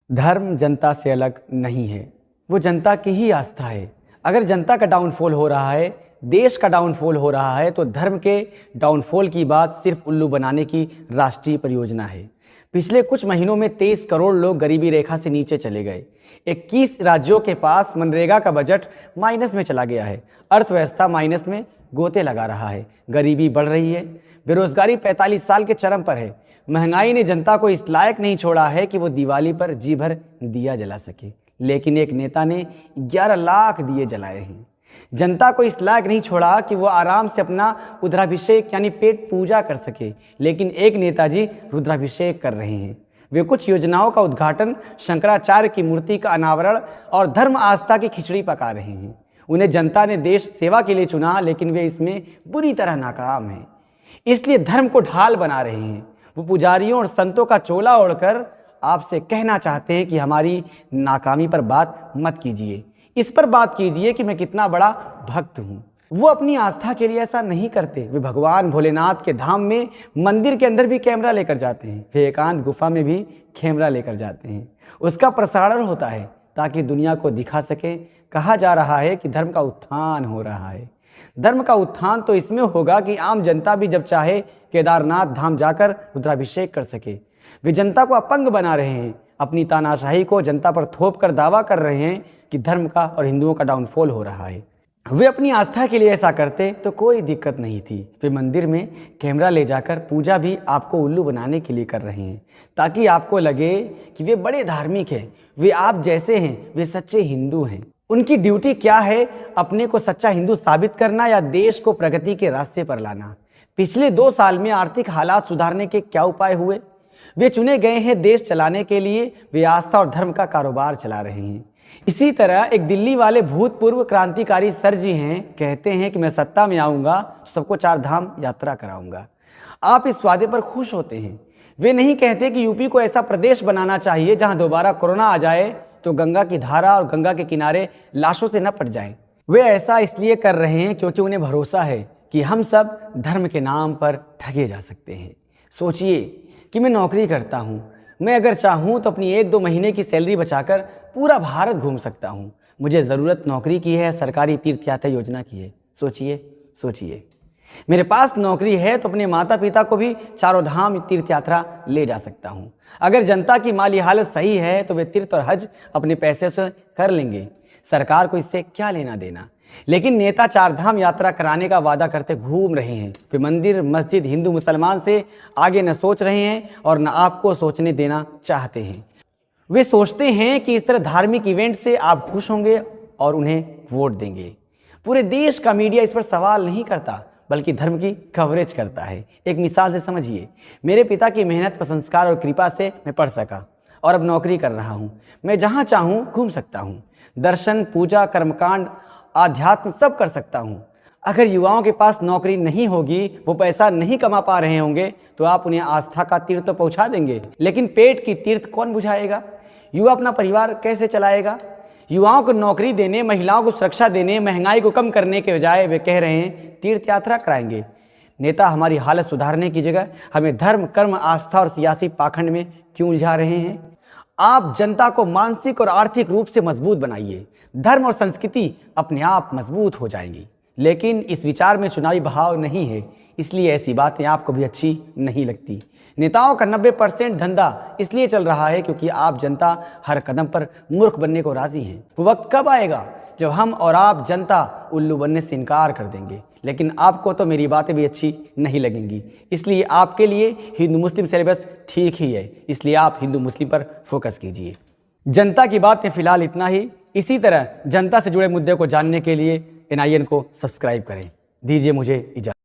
धर्म जनता से अलग नहीं है, वो जनता की ही आस्था है। अगर जनता का डाउनफॉल हो रहा है, देश का डाउनफॉल हो रहा है, तो धर्म के डाउनफॉल की बात सिर्फ उल्लू बनाने की राष्ट्रीय परियोजना है। पिछले कुछ महीनों में 23 करोड़ लोग गरीबी रेखा से नीचे चले गए। 21 राज्यों के पास मनरेगा का बजट माइनस में चला गया है। अर्थव्यवस्था माइनस में गोते लगा रहा है। गरीबी बढ़ रही है। बेरोजगारी 45 साल के चरम पर है। महंगाई ने जनता को इस लायक नहीं छोड़ा है कि वो दिवाली पर जी भर दिया जला सके, लेकिन एक नेता ने 11 लाख दिए जलाए हैं। जनता को इस लायक नहीं छोड़ा कि वो आराम से अपना रुद्राभिषेक यानी पेट पूजा कर सके, लेकिन एक नेताजी रुद्राभिषेक कर रहे हैं। वे कुछ योजनाओं का उद्घाटन, शंकराचार्य की मूर्ति का अनावरण और धर्म आस्था की खिचड़ी पका रहे हैं। उन्हें जनता ने देश सेवा के लिए चुना, लेकिन वे इसमें बुरी तरह नाकाम हैं। इसलिए धर्म को ढाल बना रहे हैं। वो पुजारियों और संतों का चोला ओढ़कर आपसे कहना चाहते हैं कि हमारी नाकामी पर बात मत कीजिए, इस पर बात कीजिए कि मैं कितना बड़ा भक्त हूँ। वो अपनी आस्था के लिए ऐसा नहीं करते। वे भगवान भोलेनाथ के धाम में मंदिर के अंदर भी कैमरा लेकर जाते हैं। वे एकांत गुफा में भी कैमरा लेकर जाते हैं। उसका प्रसारण होता है ताकि दुनिया को दिखा सके। कहा जा रहा है कि धर्म का उत्थान हो रहा है। धर्म का उत्थान तो इसमें होगा कि आम जनता भी जब चाहे केदारनाथ धाम जाकर रुद्राभिषेक कर सके। वे जनता को अपंग बना रहे हैं। अपनी तानाशाही को जनता पर थोप कर दावा कर रहे हैं कि धर्म का और हिंदुओं का डाउनफॉल हो रहा है। वे अपनी आस्था के लिए ऐसा करते तो कोई दिक्कत नहीं थी। वे मंदिर में कैमरा ले जाकर पूजा भी आपको उल्लू बनाने के लिए कर रहे हैं, ताकि आपको लगे कि वे बड़े धार्मिक हैं। वे आप जैसे हैं, वे सच्चे हिंदू हैं। उनकी ड्यूटी क्या है? अपने को सच्चा हिंदू साबित करना या देश को प्रगति के रास्ते पर लाना। पिछले 2 साल में आर्थिक हालात सुधारने के क्या उपाय हुए? वे चुने गए हैं देश चलाने के लिए। वे आस्था और धर्म का कारोबार चला रहे हैं। इसी तरह एक दिल्ली वाले भूतपूर्व क्रांतिकारी सर जी हैं, कहते हैं कि मैं सत्ता में आऊंगा तो सबको 4 धाम यात्रा कराऊंगा। आप इस वादे पर खुश होते हैं। वे नहीं कहते कि यूपी को ऐसा प्रदेश बनाना चाहिए जहां दोबारा कोरोना आ जाए तो गंगा की धारा और गंगा के किनारे लाशों से न पट जाएं। वे ऐसा इसलिए कर रहे हैं क्योंकि उन्हें भरोसा है कि हम सब धर्म के नाम पर ठगे जा सकते हैं। सोचिए कि मैं नौकरी करता हूँ। मैं अगर चाहूँ तो अपनी 1-2 महीने की सैलरी बचाकर पूरा भारत घूम सकता हूँ। मुझे ज़रूरत नौकरी की है, सरकारी तीर्थ यात्रा योजना की है। सोचिए मेरे पास नौकरी है तो अपने माता पिता को भी चारों धाम तीर्थ यात्रा ले जा सकता हूँ। अगर जनता की माली हालत सही है तो वे तीर्थ और हज अपने पैसे से कर लेंगे। सरकार को इससे क्या लेना देना। लेकिन नेता 4 धाम यात्रा कराने का वादा करते घूम रहे हैं। वे मंदिर, मस्जिद, हिंदू मुसलमान से आगे न सोच रहे हैं और न आपको सोचने देना चाहते हैं। वे सोचते हैं कि इस तरह धार्मिक इवेंट से आप खुश होंगे और उन्हें वोट देंगे। पूरे देश का मीडिया इस पर सवाल नहीं करता, बल्कि धर्म की कवरेज करता है। एक मिसाल से समझिए, मेरे पिता की मेहनत व संस्कार और कृपा से मैं पढ़ सका और अब नौकरी कर रहा हूँ। मैं जहाँ चाहूँ घूम सकता हूँ। दर्शन, पूजा, कर्मकांड, आध्यात्म सब कर सकता हूँ। अगर युवाओं के पास नौकरी नहीं होगी, वो पैसा नहीं कमा पा रहे होंगे, तो आप उन्हें आस्था का तीर्थ तो पहुँचा देंगे, लेकिन पेट की तीर्थ कौन बुझाएगा? युवा अपना परिवार कैसे चलाएगा? युवाओं को नौकरी देने, महिलाओं को सुरक्षा देने, महंगाई को कम करने के बजाय वे कह रहे हैं तीर्थ यात्रा कराएंगे। नेता हमारी हालत सुधारने की जगह हमें धर्म, कर्म, आस्था और सियासी पाखंड में क्यों उलझा रहे हैं? आप जनता को मानसिक और आर्थिक रूप से मजबूत बनाइए। धर्म और संस्कृति अपने आप मजबूत हो जाएंगी। लेकिन इस विचार में चुनावी भाव नहीं है, इसलिए ऐसी बातें आपको भी अच्छी नहीं लगती। नेताओं का 90% धंधा इसलिए चल रहा है क्योंकि आप जनता हर कदम पर मूर्ख बनने को राजी हैं। वो वक्त कब आएगा जब हम और आप जनता उल्लू बनने से इनकार कर देंगे? लेकिन आपको तो मेरी बातें भी अच्छी नहीं लगेंगी। इसलिए आपके लिए हिंदू मुस्लिम सिलेबस ठीक ही है। इसलिए आप हिंदू मुस्लिम पर फोकस कीजिए। जनता की बातें फिलहाल इतना ही। इसी तरह जनता से जुड़े मुद्दे को जानने के लिए NIN को सब्सक्राइब करें। दीजिए मुझे इजाज़त।